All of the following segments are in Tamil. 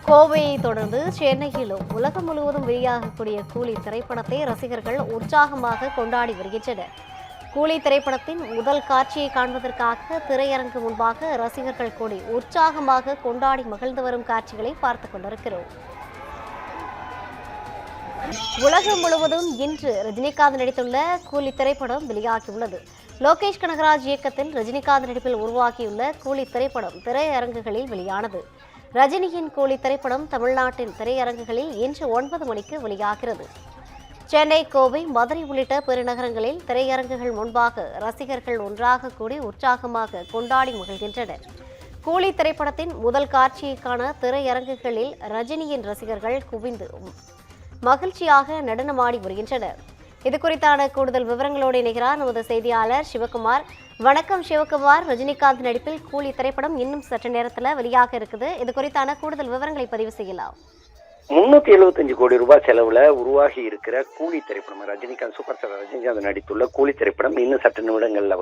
கோவையை தொடர்ந்து சென்னையிலும் உலகம் முழுவதும் வெளியாகக்கூடிய கூலி திரைப்படத்தை ரசிகர்கள் உற்சாகமாக கொண்டாடி வருகின்றனர். கூலி திரைப்படத்தின் முதல் காட்சியை காண்பதற்காக திரையரங்கு முன்பாக ரசிகர்கள் கூடி உற்சாகமாக கொண்டாடி மகிழ்ந்து வரும் காட்சிகளை பார்த்துக் கொண்டிருக்கிறோம். உலகம் முழுவதும் இன்று ரஜினிகாந்த் நடித்துள்ள கூலி திரைப்படம் வெளியாகியுள்ளது. லோகேஷ் கனகராஜ் இயக்கத்தில் ரஜினிகாந்த் நடிப்பில் உருவாகியுள்ள கூலி திரைப்படம் திரையரங்குகளில் வெளியானது. ரஜினியின் கூலி திரைப்படம் தமிழ்நாட்டின் திரையரங்குகளில் இன்று 9 மணிக்கு வெளியாகிறது. சென்னை, கோவை, மதுரை உள்ளிட்ட பெருநகரங்களில் திரையரங்குகள் முன்பாக ரசிகர்கள் ஒன்றாக கூடி உற்சாகமாக கொண்டாடி மகிழ்கின்றனர். கூலி திரைப்படத்தின் முதல் காட்சியை காண திரையரங்குகளில் ரஜினியின் ரசிகர்கள் குவிந்து மகிழ்ச்சியாக நடனமாடி வருகின்றனர். இது குறித்தான கூடுதல் விவரங்களோடு இணைகிறார் நமது செய்தியாளர் சிவகுமார். வணக்கம் சிவகுமார். ரஜினிகாந்த் நடிப்பில் கூலி திரைப்படம் இன்னும் சற்று நேரத்தில் வெளியாக இருக்குது. இது குறித்தான கூடுதல் விவரங்களை பதிவு செய்யலாம். 375 கோடி ரூபாய் செலவுல உருவாகி இருக்கிற கூலி திரைப்படம், ரஜினிகாந்த் சூப்பர் ஸ்டார் ரஜினிகாந்த் நடித்துள்ள கூலி திரைப்படம் இன்னும் சற்று நிமிடங்கள்ல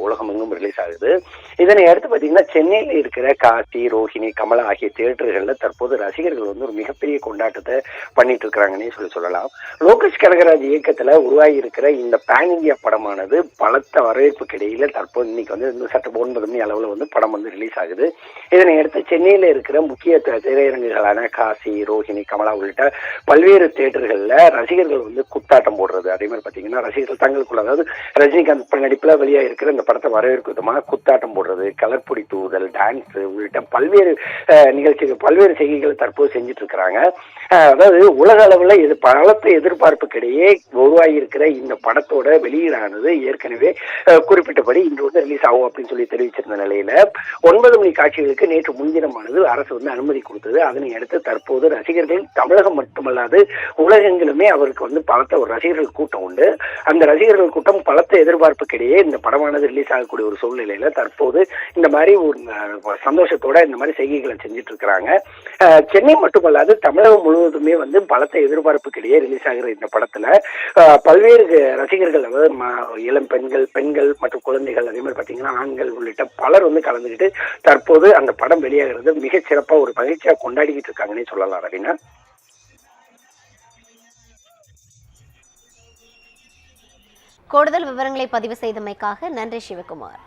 உலகமெங்கும் ரிலீஸ் ஆகுது. இதனை அடுத்து பாத்தீங்கன்னா சென்னையில இருக்கிற காசி, ரோஹிணி, கமலா ஆகிய தியேட்டர்கள்ல தற்போது ரசிகர்கள் ஒரு மிகப்பெரிய கொண்டாட்டத்தை பண்ணிட்டு இருக்கிறாங்கன்னே சொல்லலாம். லோகேஷ் கனகராஜ் இயக்கத்துல உருவாகி இருக்கிற இந்த பேன் இந்தியா படமானது பலத்த வரவேற்புக்கு இடையில தற்போது இன்னைக்கு இன்னும் சற்று 9 மணி அளவுல படம் ரிலீஸ் ஆகுது. இதனை அடுத்து சென்னையில இருக்கிற முக்கிய திரையரங்குகளான காசி, ரோஹிணி, கமலா உள்ளிட்ட பல்வேறு தியேட்டர்கள்ல ரசிகர்கள் குத்தாட்டம் போடுறது, அதே மாதிரி பாத்தீங்கன்னா ரசிகர்கள் தங்களுக்குள்ள, அதாவது ரஜினிகாந்த் நடிப்புல வெளியா இருக்கிற இந்த படத்தை வரவேற்கும் விதமாக குத்தாட்டம் போடுறது, கலர் பொடி தூதல், டான்ஸ் உள்ளிட்ட பல்வேறு நிகழ்ச்சிகள், பல்வேறு செய்திகளை தற்போது செஞ்சுட்டு இருக்கிறாங்க. அதாவது உலக அளவுல பலத்த எதிர்பார்ப்புக்கிடையே உருவாகி இருக்கிற இந்த படத்தோட வெளியீடானது ஏற்கனவே குறிப்பிட்டபடி இன்று ரிலீஸ் ஆகும் அப்படின்னு சொல்லி தெரிவிச்சிருந்த நிலையில 9 மணி காட்சிகளுக்கு நேற்று முன்தினமானது அரசு அனுமதி கொடுத்தது. அதனை அடுத்து தற்போது ரசிகர்கள் தமிழகம் மட்டுமல்லாது உலகெங்கிலுமே அவருக்கு பலத்த ஒரு ரசிகர்கள் கூட்டம் உண்டு. அந்த ரசிகர்கள் கூட்டம் பலத்த எதிர்பார்ப்புக்கிடையே இந்த படமானது ரிலீஸ் ஆகக்கூடிய ஒரு சூழ்நிலையில தற்போது இந்த மாதிரி ஒரு சந்தோஷத்தோட இந்த மாதிரி செய்திகளை செஞ்சுட்டு இருக்கிறாங்க. சென்னை மட்டுமல்லாது தமிழகம் முழுவதுமே பலத்த எதிர்பார்ப்புக்கிடையே ரிலீஸ் ஆகிற இந்த படத்துல பல்வேறு ரசிகர்கள், அதாவது இளம் பெண்கள் மற்றும் குழந்தைகள், அதே மாதிரி பாத்தீங்கன்னா ஆண்கள் உள்ளிட்ட பலர் கலந்துகிட்டு தற்போது அந்த படம் வெளியாகிறது மிகச் சிறப்பா ஒரு மகிழ்ச்சியா கொண்டாடிக்கிட்டு இருக்காங்கன்னே சொல்லலாம். ரவீனா, கூடுதல் விவரங்களை பதிவு செய்தமைக்காக நன்றி சிவகுமார்.